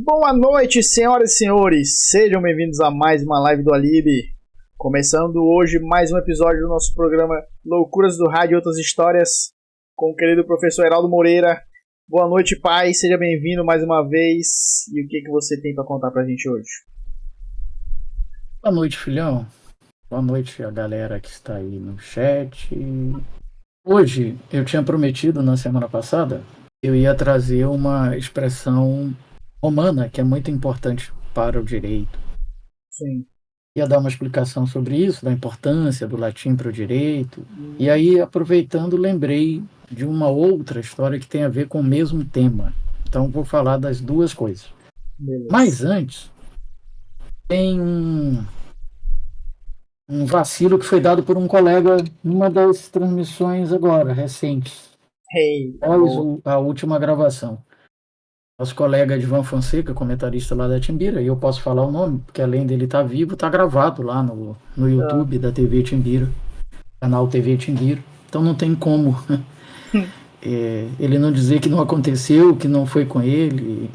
Boa noite, senhoras e senhores, sejam bem-vindos a mais uma live do Alibi. Começando hoje mais um episódio do nosso programa Loucuras do Rádio e Outras Histórias, com o querido professor Heraldo Moreira. Boa noite, pai, seja bem-vindo mais uma vez. E o que você tem para contar pra gente hoje? Boa noite, filhão. Boa noite a galera que está aí no chat. Hoje, eu tinha prometido na semana passada, eu ia trazer uma expressão romana que é muito importante para o direito. Sim. Ia dar uma explicação sobre isso, da importância do latim para o direito. E aí, aproveitando, lembrei de uma outra história que tem a ver com o mesmo tema. Então, vou falar das duas coisas. Beleza. Mas antes, tem um vacilo que foi dado por um colega numa das transmissões agora, recentes, após a última gravação. Nosso colega Edvan Fonseca, comentarista lá da Timbira, e eu posso falar o nome, porque além dele estar vivo, está gravado lá no YouTube da TV Timbira, canal TV Timbira. Então não tem como ele não dizer que não aconteceu, que não foi com ele.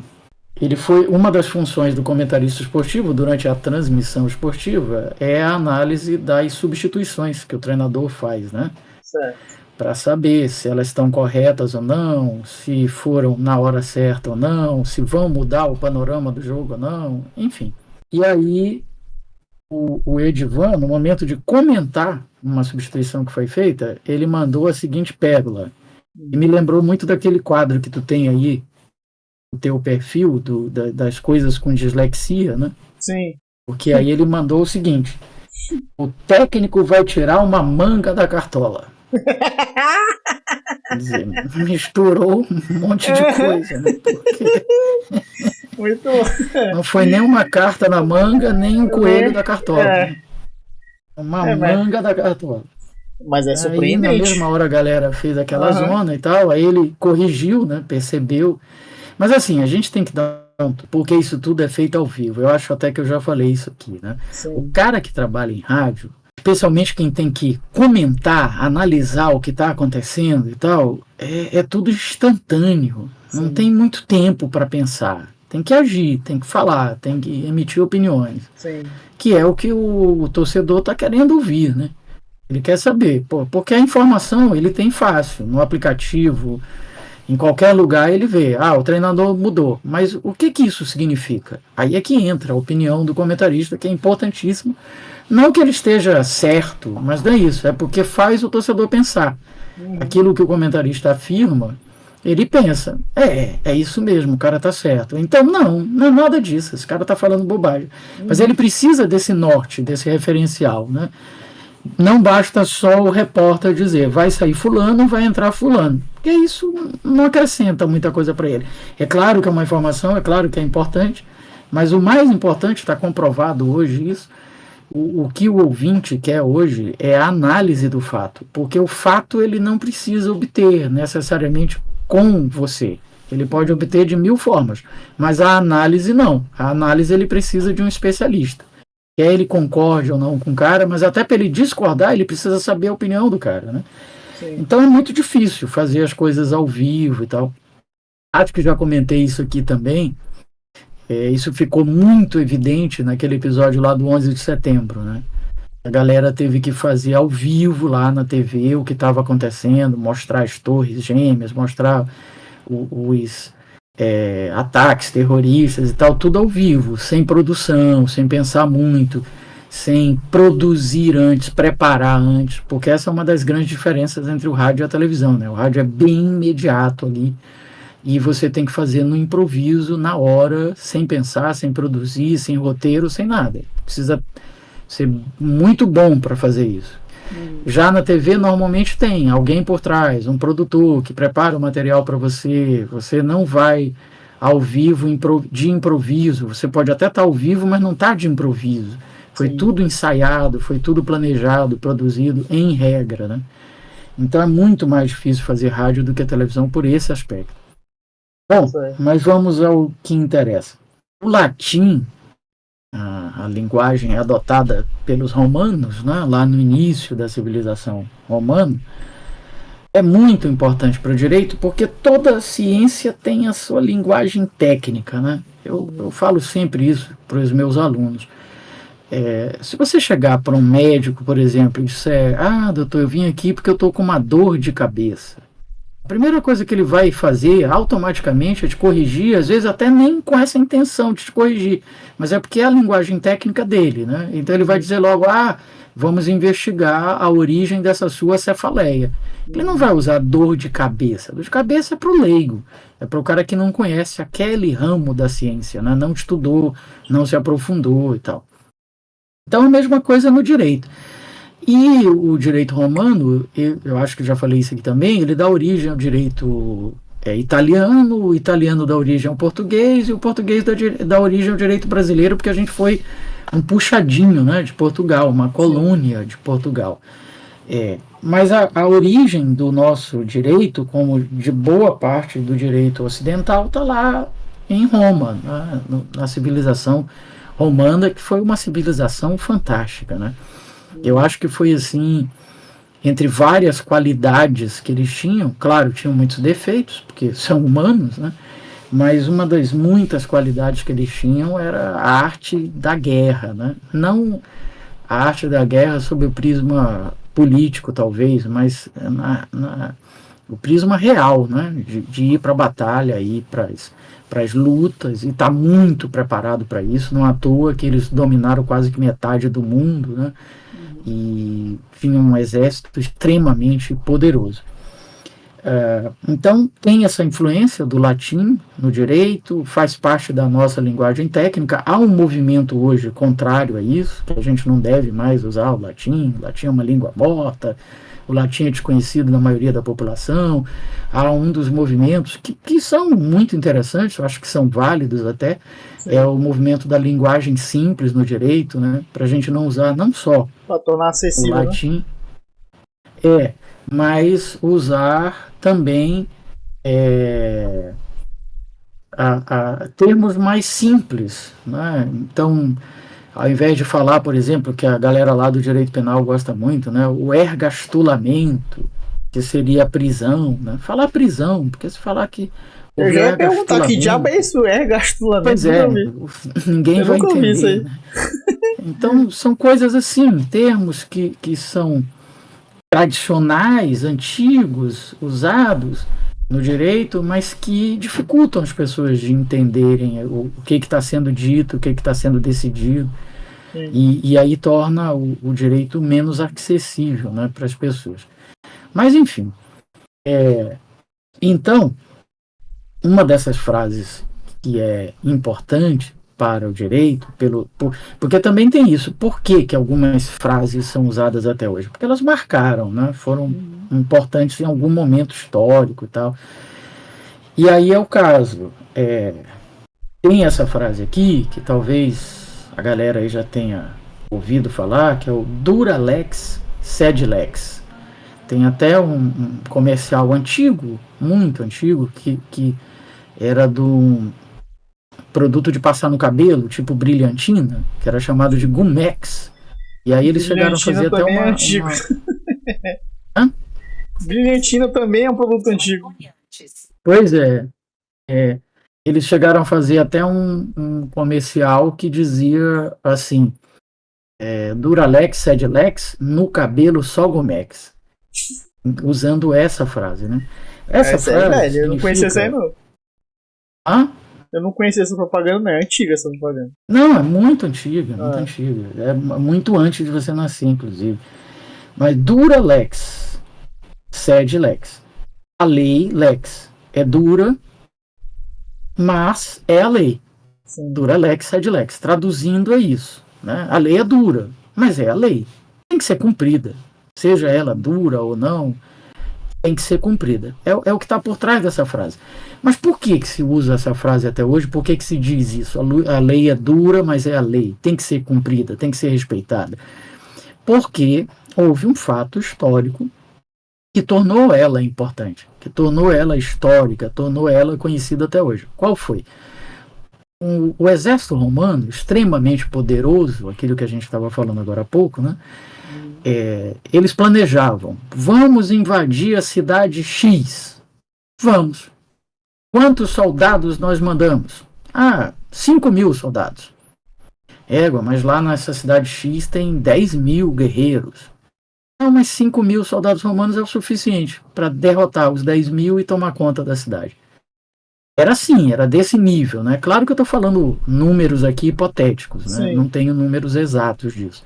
Ele foi uma das funções do comentarista esportivo durante a transmissão esportiva é a análise das substituições que o treinador faz, né? Certo. Para saber se elas estão corretas ou não, se foram na hora certa ou não, se vão mudar o panorama do jogo ou não, enfim. E aí o Edvan, no momento de comentar uma substituição que foi feita, ele mandou a seguinte pérola. E me lembrou muito daquele quadro que tu tem aí, o teu perfil das coisas com dislexia, né? Sim. Porque aí ele mandou o seguinte: o técnico vai tirar uma manga da cartola. Quer dizer, misturou um monte de coisa, né? Porque muito bom. Não foi nem uma carta na manga, nem um coelho da cartola. Né? Uma manga da cartola. Mas é surpreendente. Aí, na mesma hora, a galera fez aquela zona e tal, aí ele corrigiu, né? Percebeu. Mas assim, a gente tem que dar porque isso tudo é feito ao vivo. Eu acho até que eu já falei isso aqui, né? Sim. O cara que trabalha em rádio, especialmente quem tem que comentar, analisar o que está acontecendo e tal, é tudo instantâneo. Sim. Não tem muito tempo para pensar. Tem que agir, tem que falar, tem que emitir opiniões. Sim. Que é o que o torcedor está querendo ouvir, né? Ele quer saber, porque a informação ele tem fácil, no aplicativo, em qualquer lugar ele vê, o treinador mudou, mas o que isso significa? Aí é que entra a opinião do comentarista, que é importantíssimo. Não que ele esteja certo, mas não é isso, é porque faz o torcedor pensar. Aquilo que o comentarista afirma, ele pensa, é isso mesmo, o cara está certo. Então não é nada disso, esse cara está falando bobagem. Mas ele precisa desse norte, desse referencial, né? Não basta só o repórter dizer vai sair fulano, vai entrar fulano, porque isso não acrescenta muita coisa para ele. É claro que é uma informação, é claro que é importante, mas o mais importante, está comprovado hoje isso, o que o ouvinte quer hoje é a análise do fato, porque o fato ele não precisa obter necessariamente com você, ele pode obter de 1000 formas, mas a análise não, a análise ele precisa de um especialista. Quer ele concorde ou não com o cara, mas até para ele discordar, ele precisa saber a opinião do cara, né? Sim. Então é muito difícil fazer as coisas ao vivo e tal. Acho que já comentei isso aqui também. Isso ficou muito evidente naquele episódio lá do 11 de setembro, né? A galera teve que fazer ao vivo lá na TV o que estava acontecendo, mostrar as torres gêmeas, mostrar os ataques terroristas e tal, tudo ao vivo, sem produção, sem pensar muito, sem produzir antes, preparar antes, porque essa é uma das grandes diferenças entre o rádio e a televisão, né? O rádio é bem imediato ali, e você tem que fazer no improviso, na hora, sem pensar, sem produzir, sem roteiro, sem nada. Precisa ser muito bom para fazer isso. Já na TV normalmente tem alguém por trás, um produtor que prepara o material para você, você não vai ao vivo de improviso, você pode até estar ao vivo, mas não está de improviso. Foi tudo ensaiado, foi tudo planejado, produzido em regra, né? Então é muito mais difícil fazer rádio do que a televisão por esse aspecto. Bom, mas vamos ao que interessa. O latim a linguagem adotada pelos romanos, né, lá no início da civilização romana, é muito importante para o direito, porque toda ciência tem a sua linguagem técnica, né? Eu falo sempre isso para os meus alunos. Se você chegar para um médico, por exemplo, e disser, doutor, eu vim aqui porque eu estou com uma dor de cabeça. A primeira coisa que ele vai fazer automaticamente é te corrigir, às vezes até nem com essa intenção de te corrigir, mas é porque é a linguagem técnica dele, né? Então ele vai dizer logo, vamos investigar a origem dessa sua cefaleia. Ele não vai usar dor de cabeça. Dor de cabeça é para o leigo, é para o cara que não conhece aquele ramo da ciência, né? Não estudou, não se aprofundou e tal. Então a mesma coisa no direito. E o direito romano, eu acho que já falei isso aqui também, ele dá origem ao direito italiano, o italiano dá origem ao português, e o português dá origem ao direito brasileiro, porque a gente foi um puxadinho, né, de Portugal, uma colônia de Portugal. Mas a origem do nosso direito, como de boa parte do direito ocidental, está lá em Roma, né, na civilização romana, que foi uma civilização fantástica, né? Eu acho que foi assim, entre várias qualidades que eles tinham, claro, tinham muitos defeitos, porque são humanos, né? Mas uma das muitas qualidades que eles tinham era a arte da guerra, né? Não a arte da guerra sob o prisma político, talvez, mas o prisma real, né? De ir para a batalha, ir para as lutas, e estar muito preparado para isso. Não à toa que eles dominaram quase que metade do mundo, né? E tinha um exército extremamente poderoso. Então tem essa influência do latim no direito, faz parte da nossa linguagem técnica. Há um movimento hoje contrário a isso, que a gente não deve mais usar o latim é uma língua morta, o latim é desconhecido na maioria da população. Há um dos movimentos que são muito interessantes, eu acho que são válidos até, é o movimento da linguagem simples no direito, né? Para a gente não usar não só para tornar acessível o latim, né? Mas usar também termos mais simples, né? Então, ao invés de falar, por exemplo, que a galera lá do direito penal gosta muito, né, o ergastulamento, que seria a prisão, né? Falar prisão, porque se falar que eu já ia perguntar que diabo é isso, ergastulamento? Pois é, ninguém vai entender. Isso aí. Né? Então, são coisas assim, termos que são tradicionais, antigos, usados no direito, mas que dificultam as pessoas de entenderem o que está sendo dito, o que está sendo decidido, e aí torna o direito menos acessível, né, para as pessoas. Mas, enfim, então, uma dessas frases que é importante para o direito, porque também tem isso. Por que algumas frases são usadas até hoje? Porque elas marcaram, né? Foram importantes em algum momento histórico e tal. E aí é o caso. Tem essa frase aqui, que talvez a galera aí já tenha ouvido falar, que é o dura lex, sed lex. Tem até um comercial antigo, muito antigo, que era do produto de passar no cabelo, tipo brilhantina, que era chamado de Gumex. E aí eles chegaram a fazer até uma... Hã? Brilhantina também é um produto antigo. Pois é. Eles chegaram a fazer até um comercial que dizia assim, Duralex, Sedlex, no cabelo só Gumex. Usando essa frase, né? Essa frase é velha, eu não conhecia essa aí não. Hã? Eu não conhecia essa propaganda, não. É antiga essa propaganda. Não, é muito antiga, muito antiga. É muito antes de você nascer, inclusive. Mas dura lex, sed lex. A lei, lex, é dura, mas é a lei. Sim. Dura lex, sed lex. Traduzindo é isso. Né? A lei é dura, mas é a lei. Tem que ser cumprida. Seja ela dura ou não, tem que ser cumprida. É o que está por trás dessa frase. Mas por que se usa essa frase até hoje? Por que se diz isso? A lei é dura, mas é a lei. Tem que ser cumprida, tem que ser respeitada. Porque houve um fato histórico que tornou ela importante, que tornou ela histórica, tornou ela conhecida até hoje. Qual foi? o exército romano, extremamente poderoso, aquilo que a gente estava falando agora há pouco, né? Eles planejavam, vamos invadir a cidade X. Vamos. Quantos soldados nós mandamos? 5.000 soldados. Mas lá nessa cidade X tem 10.000 guerreiros. Não, mas 5.000 soldados romanos é o suficiente para derrotar os 10.000 e tomar conta da cidade. Era assim, era desse nível, né? Claro que eu estou falando números aqui hipotéticos, né? Não tenho números exatos disso.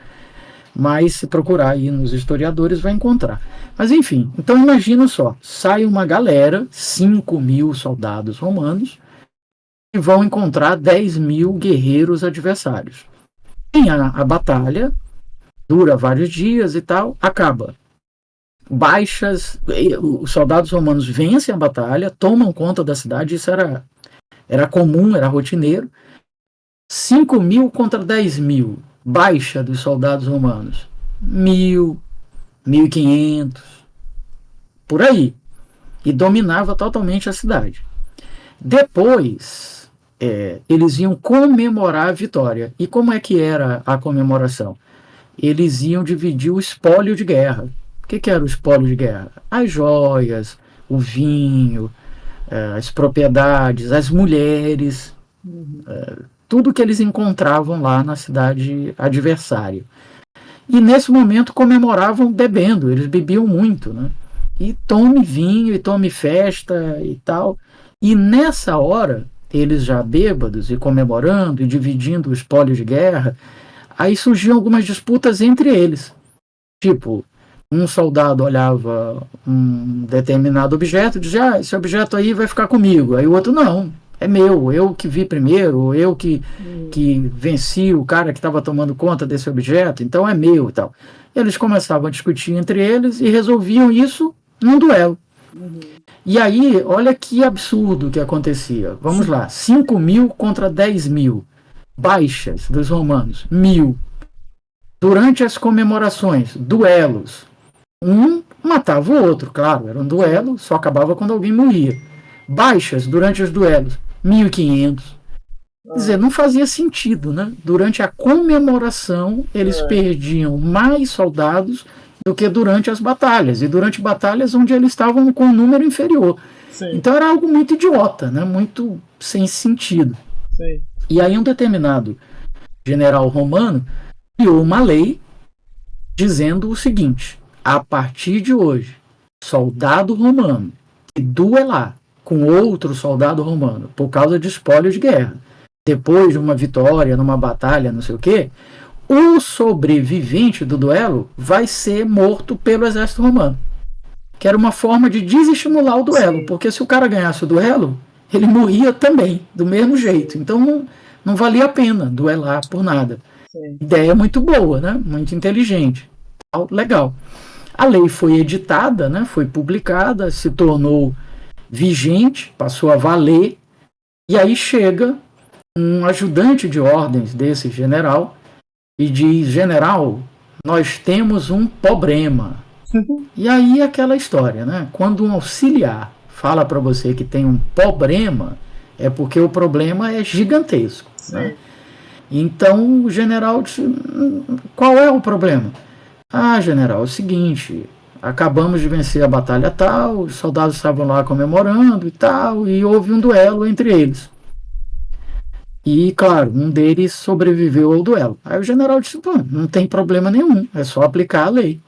Mas se procurar aí nos historiadores vai encontrar. Mas enfim, então imagina só, sai uma galera, 5.000 soldados romanos, e vão encontrar 10.000 guerreiros adversários. Tem a batalha, dura vários dias e tal, acaba. Baixas, os soldados romanos vencem a batalha, tomam conta da cidade, isso era comum, era rotineiro. 5.000 contra 10.000, baixa dos soldados romanos, 1.000, 1.500, por aí. E dominava totalmente a cidade. Depois, eles iam comemorar a vitória. E como é que era a comemoração? Eles iam dividir o espólio de guerra. O que era o espólio de guerra? As joias, o vinho, as propriedades, as mulheres, tudo que eles encontravam lá na cidade adversária. E nesse momento comemoravam bebendo, eles bebiam muito, né? E tome vinho, e tome festa e tal. E nessa hora, eles já bêbados e comemorando e dividindo o espólio de guerra, aí surgiam algumas disputas entre eles. Tipo, um soldado olhava um determinado objeto e dizia, esse objeto aí vai ficar comigo. Aí o outro, não, é meu, eu que vi primeiro, eu que venci o cara que estava tomando conta desse objeto, então é meu e tal. Eles começavam a discutir entre eles e resolviam isso num duelo. E aí, olha que absurdo que acontecia. Vamos lá, 5.000 contra 10.000. Baixas dos romanos, 1.000. Durante as comemorações, duelos. Um matava o outro, claro, era um duelo, só acabava quando alguém morria. Baixas durante os duelos, 1.500. Quer dizer, não fazia sentido, né? Durante a comemoração, eles perdiam mais soldados do que durante as batalhas. E durante batalhas onde eles estavam com um número inferior. Sim. Então era algo muito idiota, né? Muito sem sentido. Sim. E aí um determinado general romano criou uma lei dizendo o seguinte: a partir de hoje, soldado romano que duelar com outro soldado romano por causa de espólio de guerra, depois de uma vitória, numa batalha, não sei o quê, o sobrevivente do duelo vai ser morto pelo exército romano. Que era uma forma de desestimular o duelo, sim, porque se o cara ganhasse o duelo, ele morria também, do mesmo jeito. Então não valia a pena duelar por nada. Sim. Ideia muito boa, né? Muito inteligente. Legal. A lei foi editada, né? Foi publicada, se tornou vigente, passou a valer, e aí chega um ajudante de ordens desse general e diz: general, nós temos um problema. E aí aquela história, né? Quando um auxiliar fala para você que tem um problema, é porque o problema é gigantesco, né? Então o general disse: qual é o problema? General, é o seguinte, acabamos de vencer a batalha tal, os soldados estavam lá comemorando e tal, e houve um duelo entre eles. E, claro, um deles sobreviveu ao duelo. Aí o general disse: não tem problema nenhum, é só aplicar a lei.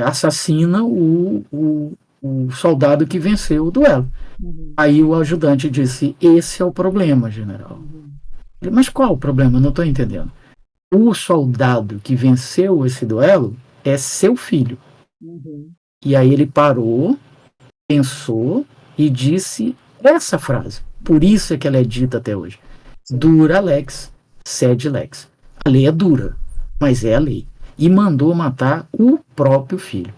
Assassina o soldado que venceu o duelo. Aí o ajudante disse: esse é o problema, general. Mas qual o problema? Não estou entendendo. O soldado que venceu esse duelo é seu filho. E aí ele parou, pensou e disse essa frase. Por isso é que ela é dita até hoje. Dura lex, sed lex. A lei é dura, mas é a lei. E mandou matar o próprio filho.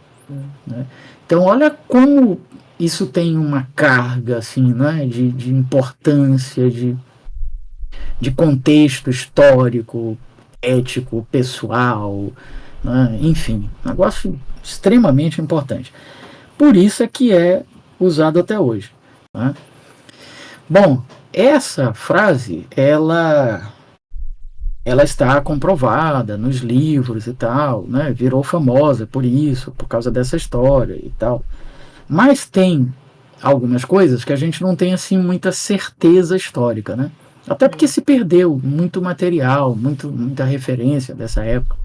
Né? Então olha como isso tem uma carga assim, né, de importância, de contexto histórico, ético, pessoal, né? Enfim, negócio extremamente importante. Por isso é que é usado até hoje. Né? Bom, Essa frase, ela está comprovada nos livros e tal, né? Virou famosa por isso, por causa dessa história e tal. Mas tem algumas coisas que a gente não tem assim muita certeza histórica, né? Até porque se perdeu muito material, muita referência dessa época.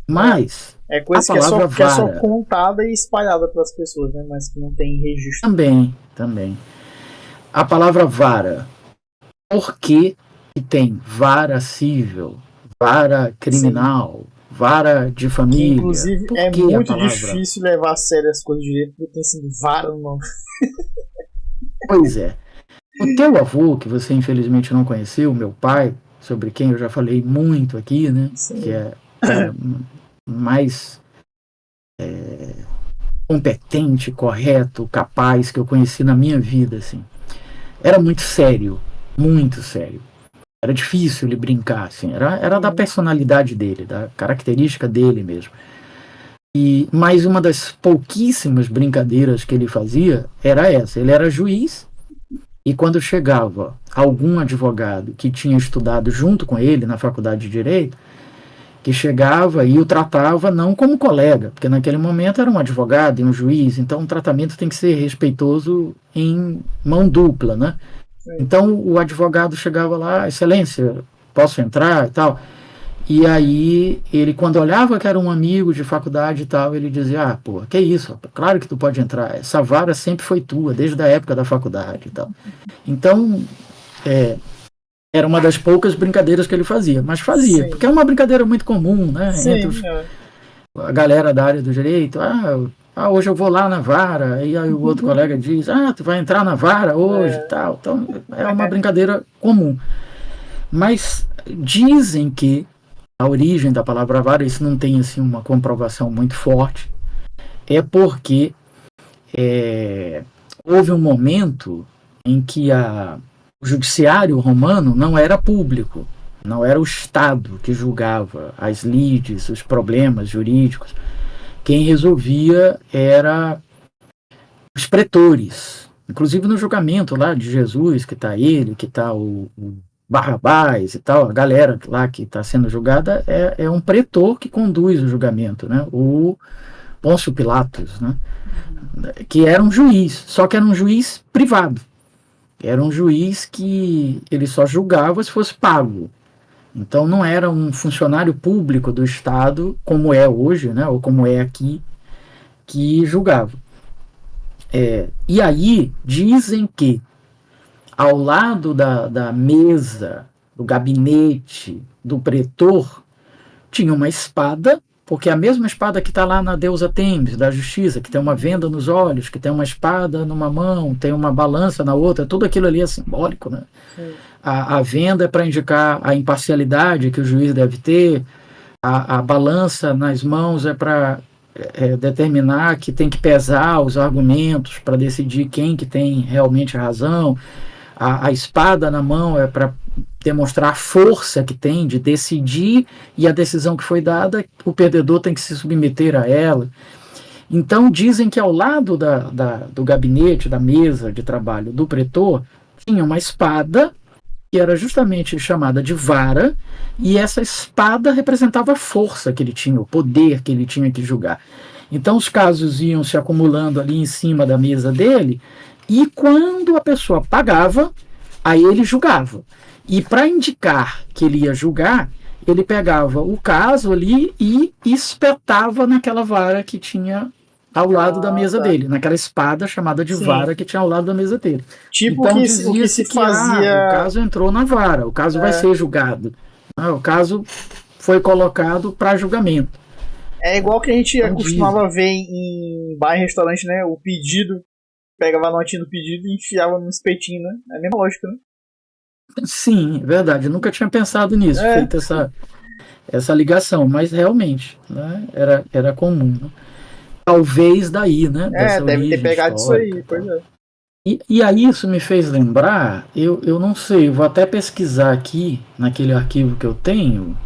Mas É a coisa palavra que é só vara contada e espalhada pelas pessoas, né? Mas que não tem registro. também. A palavra vara, por que tem vara civil, vara Sim. criminal, vara de Que família? inclusive Por é que a muito palavra? difícil levar a sério as coisas direito porque tem sido vara no nome. Pois é. O teu avô, que você infelizmente não conheceu, meu pai, sobre quem eu já falei muito aqui, né? Que Sim. é o cara mais competente, correto, capaz que eu conheci na minha vida, assim. Era muito sério, muito sério. Era difícil ele brincar, assim. Era da Uhum. personalidade dele, da característica dele mesmo. E mais uma das pouquíssimas brincadeiras que ele fazia era essa. Ele era juiz e quando chegava algum advogado que tinha estudado junto com ele na faculdade de Direito, que chegava e o tratava não como colega, porque naquele momento era um advogado e um juiz, então o tratamento tem que ser respeitoso em mão dupla, né? Sim. Então o advogado chegava lá, excelência, posso entrar e tal. E aí ele, quando olhava que era um amigo de faculdade e tal, ele dizia, ah, pô, que isso, claro que tu pode entrar, essa vara sempre foi tua, desde a época da faculdade e tal. Então, era uma das poucas brincadeiras que ele fazia, mas fazia, porque Sim. é uma brincadeira muito comum, né, entre Sim. É. a galera da área do direito. Hoje eu vou lá na vara, e aí o outro colega diz, tu vai entrar na vara hoje e É. tal. Então, é uma brincadeira comum. Mas dizem que a origem da palavra vara, isso não tem assim uma comprovação muito forte, é porque houve um momento em que o judiciário romano não era público, não era o Estado que julgava as lides, os problemas jurídicos. Quem resolvia era os pretores. Inclusive no julgamento lá de Jesus, que está ele, que está o Barrabás e tal, a galera lá que está sendo julgada é um pretor que conduz o julgamento, né? O Pôncio Pilatos, né? Que era um juiz, só que era um juiz privado. Era um juiz que ele só julgava se fosse pago. Então não era um funcionário público do Estado, como é hoje, né? Ou como é aqui, que julgava. E aí dizem que ao lado da mesa, do gabinete do pretor, tinha uma espada, porque a mesma espada que está lá na deusa Temis, da justiça, que tem uma venda nos olhos, que tem uma espada numa mão, tem uma balança na outra, tudo aquilo ali é simbólico, né? Sim. A venda é para indicar a imparcialidade que o juiz deve ter, a balança nas mãos é para determinar que tem que pesar os argumentos para decidir quem que tem realmente razão. A espada na mão é para demonstrar a força que tem de decidir e a decisão que foi dada, o perdedor tem que se submeter a ela. Então dizem que ao lado do gabinete, da mesa de trabalho do pretor, tinha uma espada que era justamente chamada de vara, e essa espada representava a força que ele tinha, o poder que ele tinha que julgar. Então os casos iam se acumulando ali em cima da mesa dele, e quando a pessoa pagava, aí ele julgava. E para indicar que ele ia julgar, ele pegava o caso ali e espetava naquela vara que tinha ao lado da Ah, mesa tá. dele, naquela espada chamada de Sim. vara que tinha ao lado da mesa dele. Tipo Então o que dizia-se se que o fazia. caso entrou na vara, o caso vai É, ser julgado. O caso foi colocado para julgamento. é igual que a gente Então dizem. costumava ver em bar e restaurante, né? O pedido, pegava a notinha do pedido e enfiava no espetinho, né? É a mesma lógica, né? Sim, é verdade. Eu nunca tinha pensado nisso, É, feito essa ligação, mas realmente, né, era comum. Né? Talvez daí, né, dessa deve ter origem pegado isso histórica aí, e pois tal. é. E aí isso me fez lembrar, eu não sei, eu vou até pesquisar aqui naquele arquivo que eu tenho,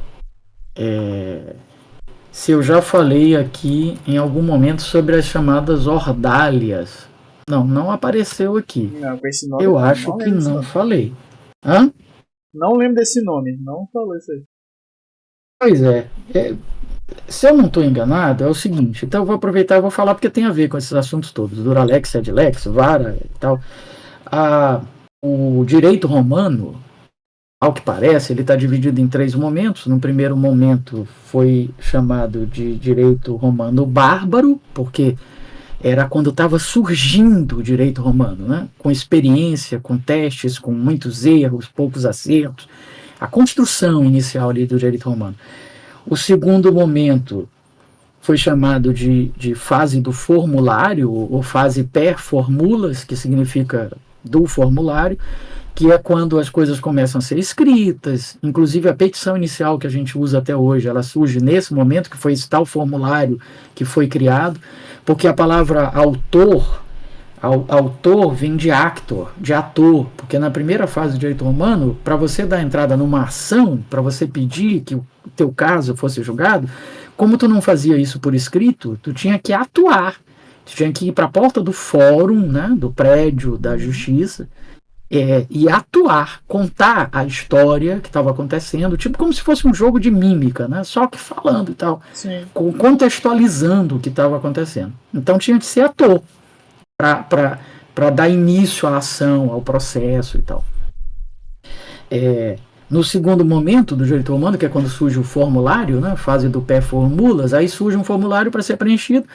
se eu já falei aqui em algum momento sobre as chamadas ordálias, Não apareceu aqui. Não, com esse nome Eu não. acho Não que lembro desse não nome. falei. Hã? Não lembro desse nome. Não falou isso aí. Pois é. Se eu não estou enganado, é o seguinte. Então eu vou aproveitar e vou falar porque tem a ver com esses assuntos todos. Duralex, Edilex, Vara e tal. O direito romano, ao que parece, ele está dividido em 3 momentos. No primeiro momento foi chamado de direito romano bárbaro, porque era quando estava surgindo o direito romano, né? Com experiência, com testes, com muitos erros, poucos acertos. A construção inicial ali do direito romano. O segundo momento foi chamado de fase do formulário, ou fase per formulas, que significa do formulário, que é quando as coisas começam a ser escritas, inclusive a petição inicial que a gente usa até hoje, ela surge nesse momento, que foi esse tal formulário que foi criado, porque a palavra autor vem de actor, de ator, porque na primeira fase do direito romano, para você dar entrada numa ação, para você pedir que o teu caso fosse julgado, como tu não fazia isso por escrito, tu tinha que atuar, tu tinha que ir para a porta do fórum, né, do prédio da justiça, e atuar, contar a história que estava acontecendo, tipo como se fosse um jogo de mímica, né? Só que falando e tal, Sim. contextualizando o que estava acontecendo. Então tinha que ser ator para dar início à ação, ao processo e tal. No segundo momento do direito romano, que é quando surge o formulário, né, fase do pé formulas, aí surge um formulário para ser preenchido,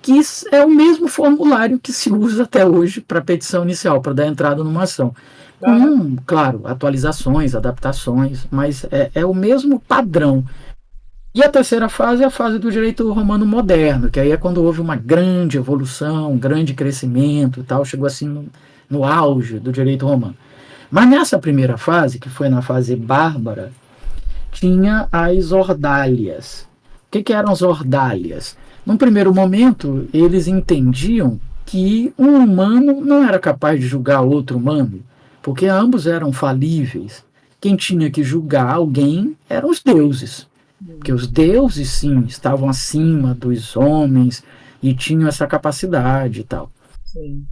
que é o mesmo formulário que se usa até hoje para a petição inicial, para dar entrada numa ação. Com, claro, atualizações, adaptações, mas é o mesmo padrão. E a terceira fase é a fase do direito romano moderno, que aí é quando houve uma grande evolução, um grande crescimento e tal, chegou assim no auge do direito romano. Mas nessa primeira fase, que foi na fase bárbara, tinha as ordálias. O que eram as ordálias? Num primeiro momento, eles entendiam que um humano não era capaz de julgar outro humano, porque ambos eram falíveis. Quem tinha que julgar alguém eram os deuses. Porque os deuses, sim, estavam acima dos homens e tinham essa capacidade e tal. Sim.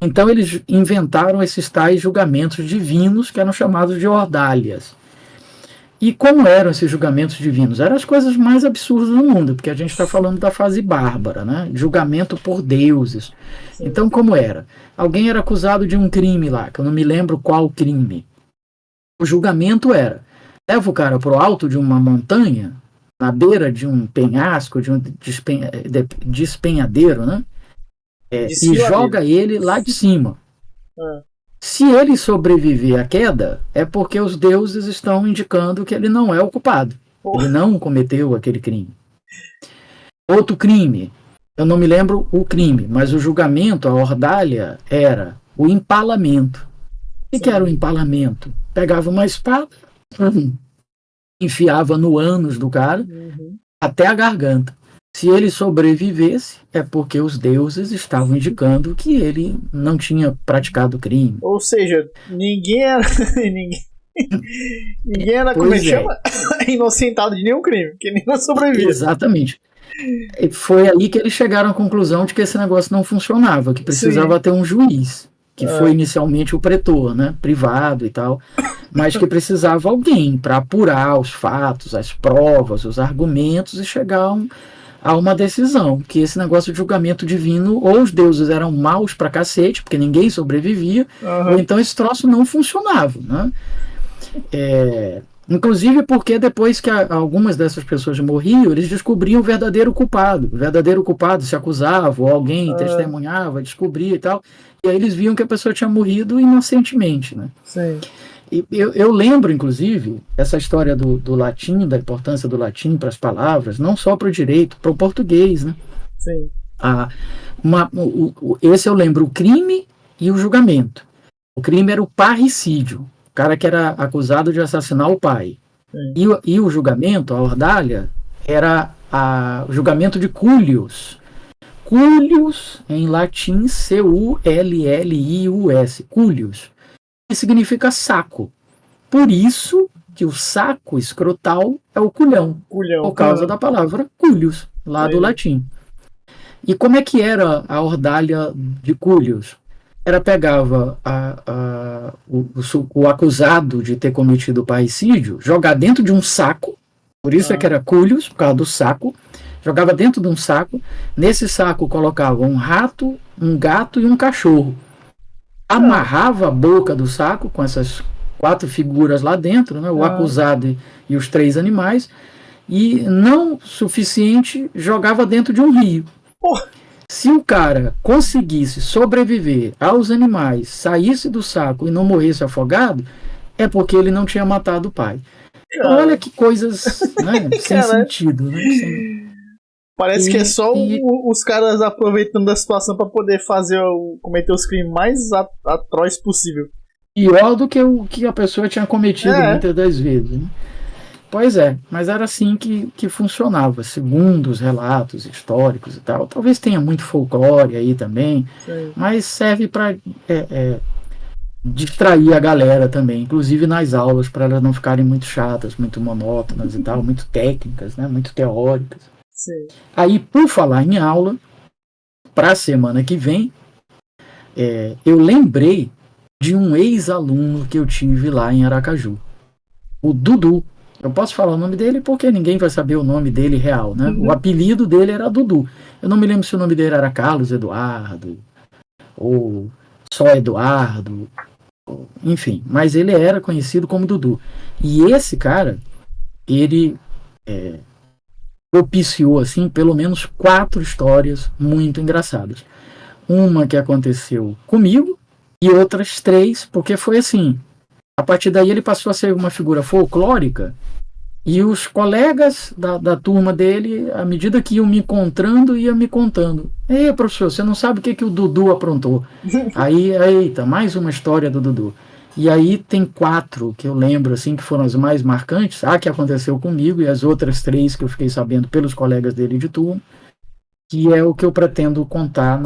Então eles inventaram esses tais julgamentos divinos que eram chamados de ordálias. E como eram esses julgamentos divinos? Eram as coisas mais absurdas do mundo, porque a gente está falando da fase bárbara, né? Julgamento por deuses. Sim. Então, como era? Alguém era acusado de um crime lá, que eu não me lembro qual crime. O julgamento era: leva o cara para o alto de uma montanha, na beira de um penhasco, de um despenhadeiro, né? E joga ele lá de cima. Se ele sobreviver à queda, é porque os deuses estão indicando que ele não é o culpado. Ele não cometeu aquele crime. Outro crime, eu não me lembro o crime, mas o julgamento, a ordália, era o empalamento. O que era o empalamento? Pegava uma espada, enfiava no ânus do cara, até a garganta. Se ele sobrevivesse, é porque os deuses estavam indicando que ele não tinha praticado crime. Ou seja, ninguém era ninguém era, como é que chama? Inocentado de nenhum crime, porque ninguém sobrevivia. Exatamente. E foi aí que eles chegaram à conclusão de que esse negócio não funcionava, que precisava ter um juiz, que foi inicialmente o pretor, né, privado e tal, mas que precisava alguém para apurar os fatos, as provas, os argumentos e chegar a uma decisão, que esse negócio de julgamento divino, ou os deuses eram maus pra cacete, porque ninguém sobrevivia, ou então esse troço não funcionava, né? Inclusive porque depois que algumas dessas pessoas morriam, eles descobriam o verdadeiro culpado. O verdadeiro culpado se acusava, ou alguém testemunhava, descobria e tal, e aí eles viam que a pessoa tinha morrido inocentemente, né? Sim. Eu lembro, inclusive, essa história do latim, da importância do latim para as palavras, não só para o direito, para o português, né? Sim. Esse eu lembro, o crime e o julgamento. O crime era o parricídio, o cara que era acusado de assassinar o pai. E o julgamento, a ordália, era o julgamento de Cullius. Cullius, em latim, Cullius. Cullius, que significa saco. Por isso que o saco escrotal é o culhão. Por causa da palavra culhus, lá do latim. E como é que era a ordalha de Cúlios? Era pegava o acusado de ter cometido parricídio, jogar dentro de um saco, por isso é que era Cúlios, por causa do saco, jogava dentro de um saco, nesse saco colocava um rato, um gato e um cachorro. Amarrava a boca do saco com essas 4 figuras lá dentro, né, o acusado e os 3 animais, e não suficiente, jogava dentro de um rio. Se o cara conseguisse sobreviver aos animais, saísse do saco e não morresse afogado, é porque ele não tinha matado o pai. Então, olha que coisas, né, sem sentido. Né? Parece que é só os caras aproveitando da situação para poder cometer os crimes mais atrozes possível. Pior do que o que a pessoa tinha cometido muitas das vezes. Né? Pois é, mas era assim que funcionava, segundo os relatos históricos e tal. Talvez tenha muito folclore aí também, mas serve para distrair a galera também, inclusive nas aulas, para elas não ficarem muito chatas, muito monótonas e tal, muito técnicas, né, muito teóricas. Sim. Aí, por falar em aula, para a semana que vem, eu lembrei de um ex-aluno que eu tive lá em Aracaju, o Dudu. Eu posso falar o nome dele porque ninguém vai saber o nome dele real, né? O apelido dele era Dudu. Eu não me lembro se o nome dele era Carlos Eduardo ou só Eduardo, enfim, mas ele era conhecido como Dudu. E esse cara, ele propiciou assim pelo menos 4 histórias muito engraçadas. Uma que aconteceu comigo e outras 3 porque foi assim. A partir daí ele passou a ser uma figura folclórica e os colegas da turma dele, à medida que iam me encontrando, iam me contando. Ei, professor, você não sabe o que o Dudu aprontou. Aí, eita, mais uma história do Dudu. E aí tem 4 que eu lembro, assim, que foram as mais marcantes. A que aconteceu comigo e as outras 3 que eu fiquei sabendo pelos colegas dele de turma, que é o que eu pretendo contar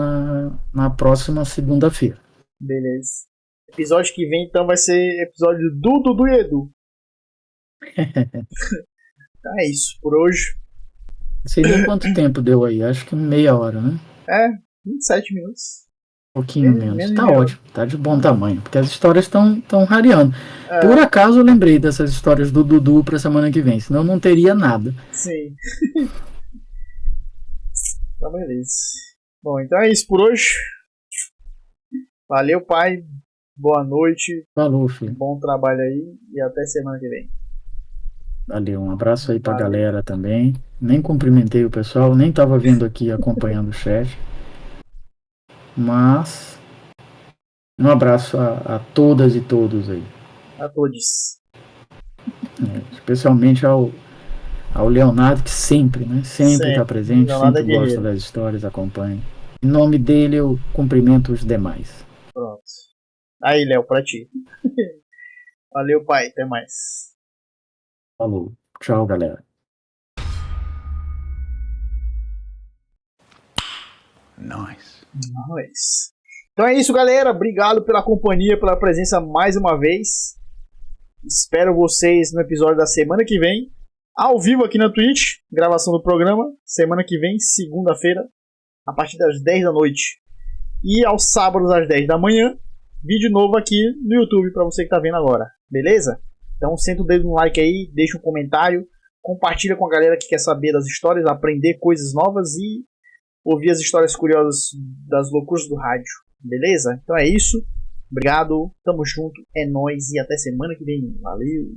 na próxima segunda-feira. Beleza. Episódio que vem, então, vai ser episódio do Dudu e Edu. Então é isso, por hoje. Sei nem quanto tempo deu aí, acho que meia hora, né? 27 minutos. Um pouquinho menos. Tá ótimo, tá de bom tamanho, porque as histórias estão rareando. Por acaso eu lembrei dessas histórias do Dudu pra semana que vem, senão não teria nada. Sim. Então, beleza. Bom, então é isso por hoje. Valeu, pai. Boa noite. Falou, filho. Bom trabalho aí e até semana que vem. Valeu, um abraço aí pra galera também. Nem cumprimentei o pessoal, nem tava vindo aqui acompanhando o chat. Mas um abraço a todas e todos aí. A todos. Especialmente ao Leonardo, que sempre está presente, Leonardo sempre gosta das histórias, acompanha. Em nome dele eu cumprimento os demais. Pronto. Aí, Léo, pra ti. Valeu, pai. Até mais. Falou. Tchau, galera. Nice. Então é isso, galera. Obrigado pela companhia, pela presença mais uma vez. Espero vocês no episódio da semana que vem. Ao vivo aqui na Twitch. Gravação do programa. Semana que vem, segunda-feira. A partir das 10 da noite. E aos sábados às 10 da manhã. Vídeo novo aqui no YouTube para você que tá vendo agora. Beleza? Então senta o dedo no like aí. Deixa um comentário. Compartilha com a galera que quer saber das histórias. Aprender coisas novas e ouvir as histórias curiosas das loucuras do rádio. Beleza? Então é isso. Obrigado. Tamo junto. É nóis. E até semana que vem. Valeu.